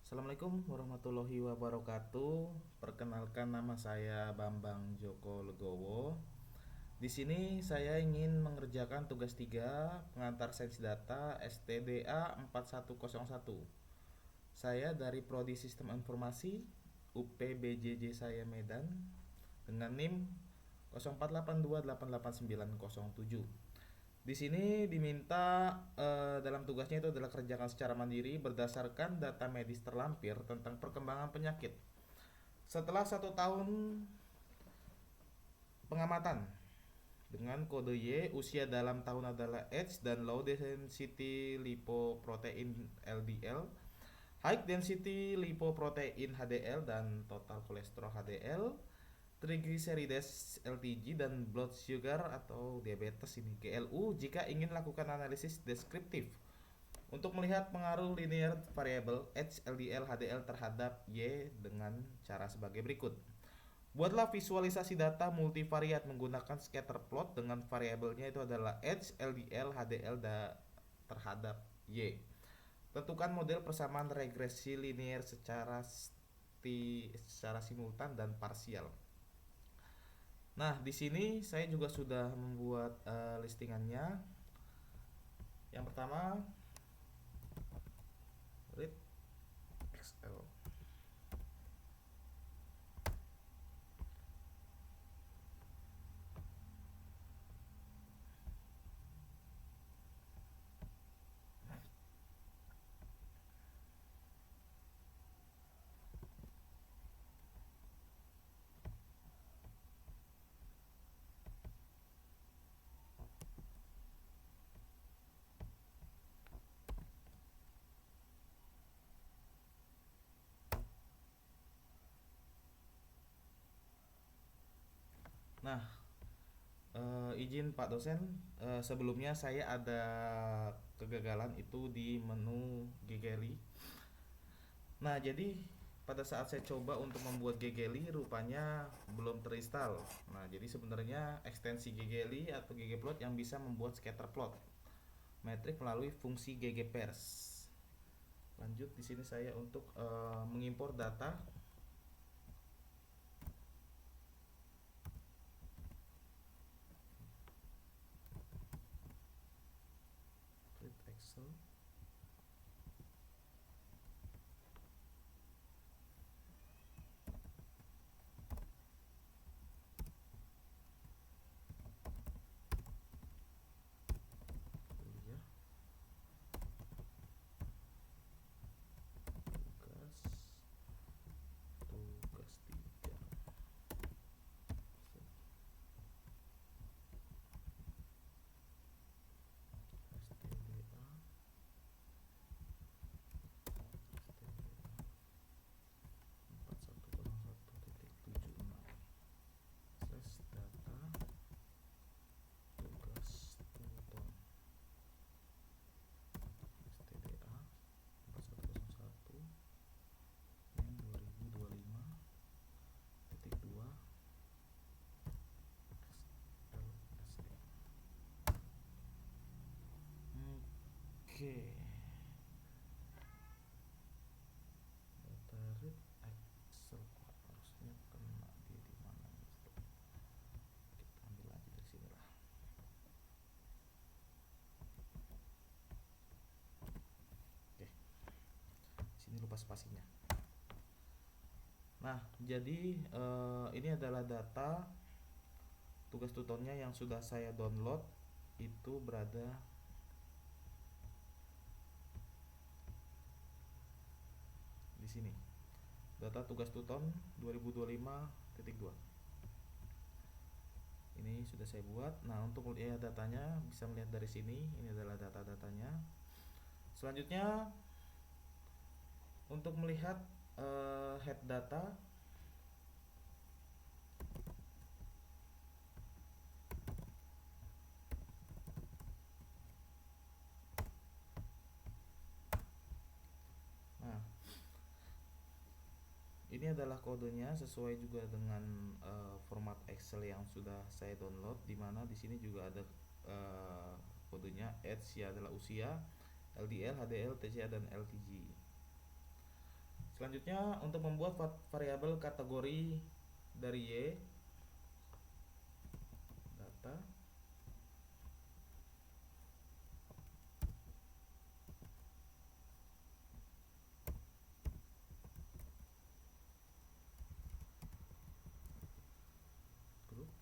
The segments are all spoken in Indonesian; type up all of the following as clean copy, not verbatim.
Assalamualaikum warahmatullahi wabarakatuh. Perkenalkan, nama saya Bambang Joko Legowo. Di sini saya ingin mengerjakan tugas 3 pengantar sains data STDA 4101. Saya dari Prodi Sistem Informasi UPBJJ saya Medan dengan NIM 0482889907. Di sini diminta dalam tugasnya itu adalah kerjakan secara mandiri berdasarkan data medis terlampir tentang perkembangan penyakit. Setelah 1 tahun pengamatan dengan kode Y, usia dalam tahun adalah H dan low density lipoprotein LDL, high density lipoprotein HDL dan total kolesterol HDL, triglycerides LTG dan blood sugar atau diabetes ini GLU jika ingin lakukan analisis deskriptif untuk melihat pengaruh linear variabel H, LDL, HDL terhadap Y dengan cara sebagai berikut. Buatlah visualisasi data multivariat menggunakan scatter plot dengan variabelnya itu adalah H, LDL, HDL terhadap Y. Tentukan model persamaan regresi linear secara simultan dan parsial. Nah, di sini saya juga sudah membuat listingannya. Yang pertama, read Excel. Nah, izin Pak dosen, sebelumnya saya ada kegagalan itu di menu Gegeli. Nah, jadi pada saat saya coba untuk membuat Gegeli rupanya belum terinstall. Nah, jadi sebenarnya ekstensi Gegeli atau ggplot yang bisa membuat scatter plot metrik melalui fungsi ggpers. Lanjut di sini saya untuk mengimpor data. Read Excel. Kuliah tugas tugas 3 STDA STDA 4101.76 slash data tugas tuton STDA 4101 yang 2025.2 SLSE. Oke, data read Excel harusnya kena dia di mana nih? Kita ambil lagi dari sini lah. Oke, sini lupa spasinya. Nah, jadi ini adalah data tugas tutornya yang sudah saya download, itu berada di sini. Data tugas tuton 2025.2. Ini sudah saya buat. Nah, untuk melihat datanya bisa melihat dari sini. Ini adalah data-datanya. Selanjutnya untuk melihat head data, nah ini adalah kodenya sesuai juga dengan format Excel yang sudah saya download, di mana di sini juga ada kodenya. Age ya adalah usia, LDL, HDL, TCA dan LTG. Selanjutnya untuk membuat variabel kategori dari Y data grup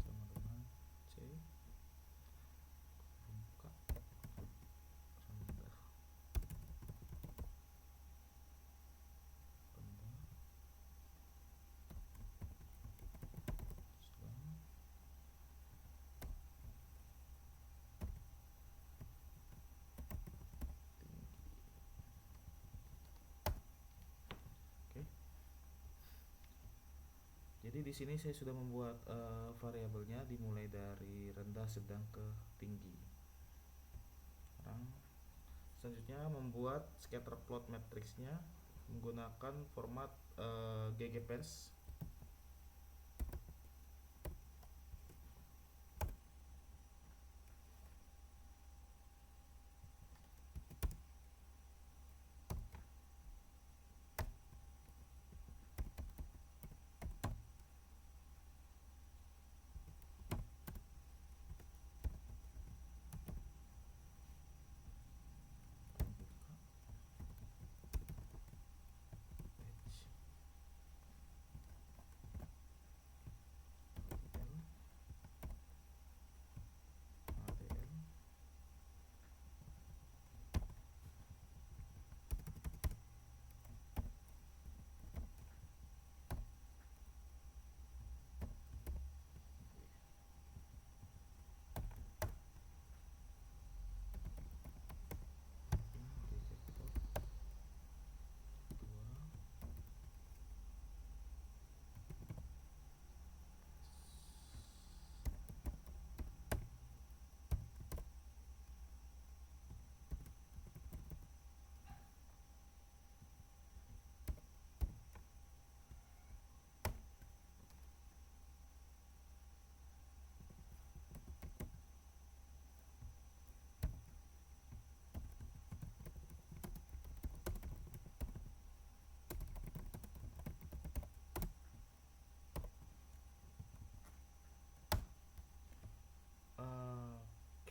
sama dengan C buka rendah rendah sedang tinggi. Oke. Jadi di sini saya sudah membuat variabelnya dimulai dari rendah, sedang ke tinggi. Sekarang selanjutnya membuat scatter plot matriksnya menggunakan format ggpers.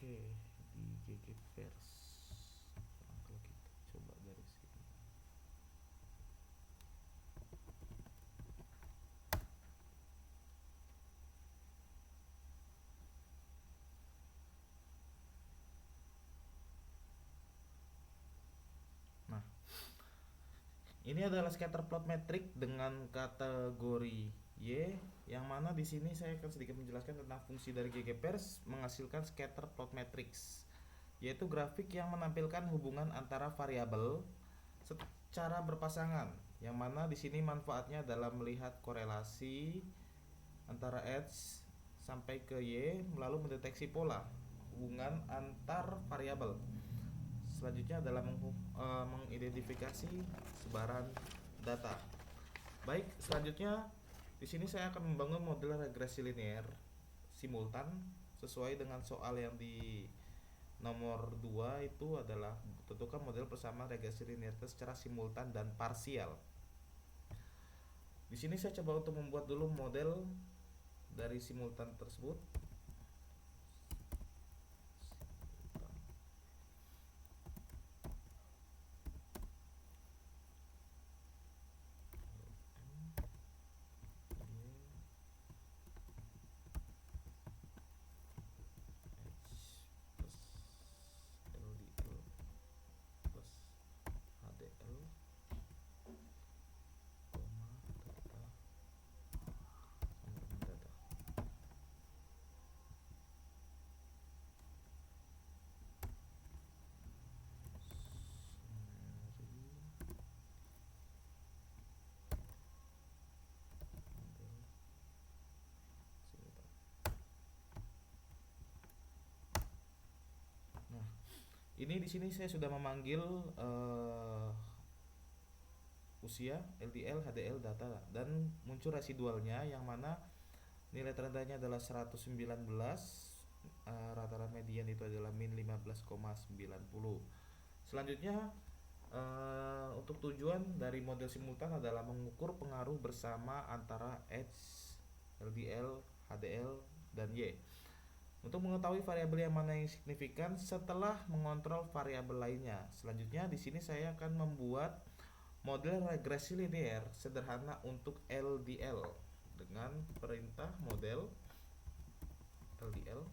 Oke, di ggpers. Sekarang kalau kita coba dari sini. Nah, ini adalah scatter plot metrik dengan kategori Y, yang mana di sini saya akan sedikit menjelaskan tentang fungsi dari ggpers menghasilkan scatter plot matrix, yaitu grafik yang menampilkan hubungan antara variabel secara berpasangan, yang mana di sini manfaatnya adalah melihat korelasi antara X sampai ke Y melalui mendeteksi pola hubungan antar variabel. Selanjutnya adalah mengidentifikasi sebaran data. Baik, selanjutnya di sini saya akan membangun model regresi linear simultan sesuai dengan soal yang di nomor 2 itu adalah tentukan model persamaan regresi linear secara simultan dan parsial. Di sini saya coba untuk membuat dulu model dari simultan tersebut. Ini di sini saya sudah memanggil usia, LDL, HDL data dan muncul residualnya yang mana nilai terendahnya adalah 119, rata-rata median itu adalah min 15,90. Selanjutnya untuk tujuan dari model simultan adalah mengukur pengaruh bersama antara H, LDL, HDL, dan Y. Untuk mengetahui variabel yang mana yang signifikan setelah mengontrol variabel lainnya. Selanjutnya di sini saya akan membuat model regresi linear sederhana untuk LDL dengan perintah model LDL.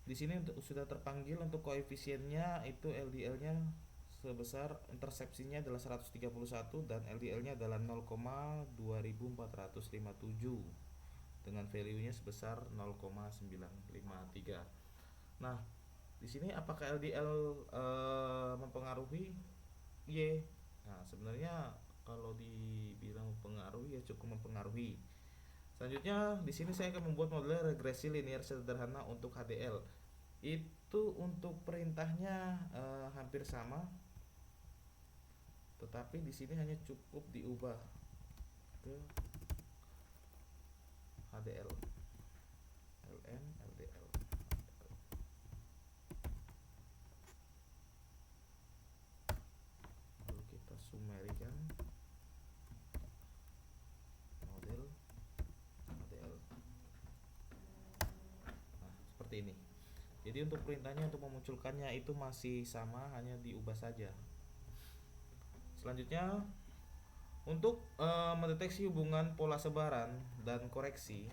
Di sini sudah terpanggil untuk koefisiennya itu LDL-nya sebesar intersepsinya adalah 131 dan LDL-nya adalah 0,2457 dengan value-nya sebesar 0,953. Nah, di sini apakah LDL mempengaruhi Y? Nah, sebenarnya kalau dibilang mempengaruhi ya cukup mempengaruhi. Selanjutnya di sini saya akan membuat model regresi linear sederhana untuk HDL. Itu untuk perintahnya hampir sama, tetapi di sini hanya cukup diubah ke HDL, LN, LDL. Lalu kita sumerikan model HDL. Nah, seperti ini. Jadi untuk perintahnya untuk memunculkannya itu masih sama, hanya diubah saja. Selanjutnya untuk mendeteksi hubungan pola sebaran dan koreksi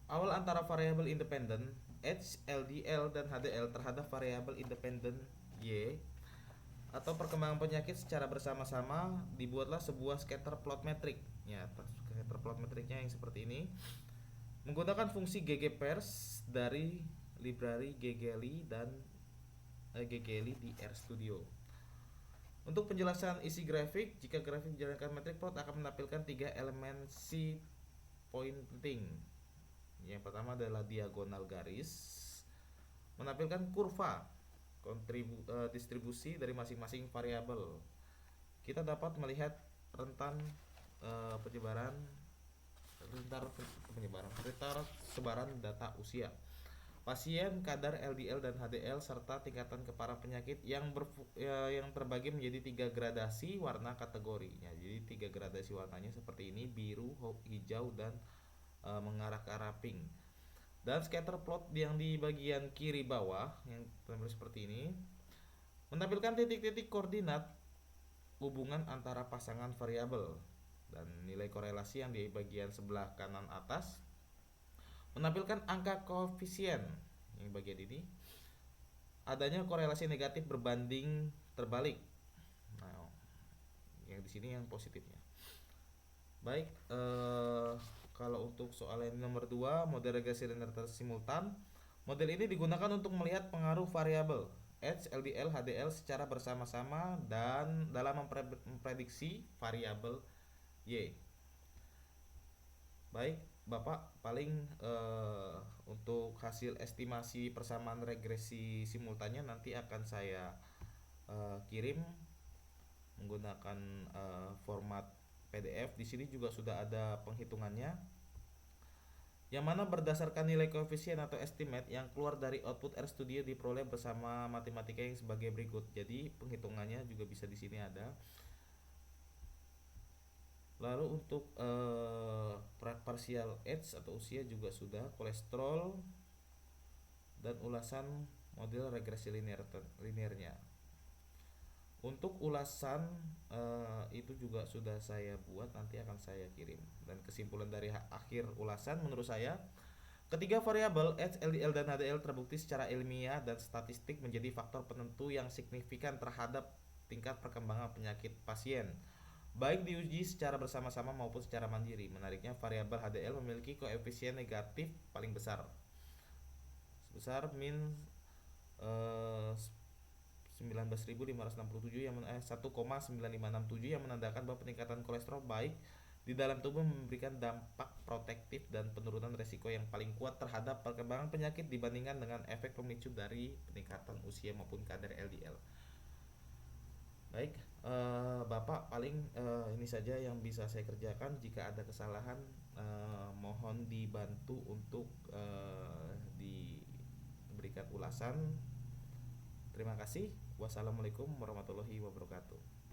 awal antara variabel independen H, LDL, dan HDL terhadap variabel independen Y atau perkembangan penyakit secara bersama-sama, dibuatlah sebuah scatter plot metrik. Ya, scatter plot metriknya yang seperti ini menggunakan fungsi ggpairs dari library ggli dan ggli di RStudio. Untuk penjelasan isi grafik, jika grafik menjalankan metric plot akan menampilkan 3 elemen C pointing. Yang pertama adalah diagonal garis, menampilkan kurva distribusi dari masing-masing variabel. Kita dapat melihat rentan penyebaran sebaran data usia pasien, kadar LDL dan HDL, serta tingkatan keparahan penyakit yang terbagi menjadi 3 gradasi warna kategorinya. Jadi 3 gradasi warnanya seperti ini: biru, hijau, dan mengarah ke arah pink. Dan scatter plot yang di bagian kiri bawah yang tampil seperti ini menampilkan titik-titik koordinat hubungan antara pasangan variabel, dan nilai korelasi yang di bagian sebelah kanan atas menampilkan angka koefisien yang bagian ini adanya korelasi negatif berbanding terbalik. Nah, yang di sini yang positifnya. Baik, kalau untuk soal yang nomor 2, model regresi linear simultan. Model ini digunakan untuk melihat pengaruh variabel H, LDL, HDL secara bersama-sama dan dalam memprediksi variabel Y. Baik, Bapak, paling untuk hasil estimasi persamaan regresi simultannya nanti akan saya kirim menggunakan format PDF. Di sini juga sudah ada penghitungannya, yang mana berdasarkan nilai koefisien atau estimate yang keluar dari output RStudio diperoleh bersama matematika yang sebagai berikut. Jadi penghitungannya juga bisa di sini ada. Lalu untuk parsial age atau usia juga sudah, kolesterol, dan ulasan model regresi linearnya. Untuk ulasan itu juga sudah saya buat, nanti akan saya kirim. Dan kesimpulan dari akhir ulasan menurut saya, ketiga variabel H, LDL dan HDL terbukti secara ilmiah dan statistik menjadi faktor penentu yang signifikan terhadap tingkat perkembangan penyakit pasien, baik diuji secara bersama-sama maupun secara mandiri. Menariknya, variabel HDL memiliki koefisien negatif paling besar, sebesar min 19.567 yang 1,9567, yang menandakan bahwa peningkatan kolesterol baik di dalam tubuh memberikan dampak protektif dan penurunan resiko yang paling kuat terhadap perkembangan penyakit dibandingkan dengan efek pemicu dari peningkatan usia maupun kadar LDL. Baik, Bapak, paling ini saja yang bisa saya kerjakan. Jika ada kesalahan, mohon dibantu untuk diberikan ulasan. Terima kasih. Wassalamualaikum warahmatullahi wabarakatuh.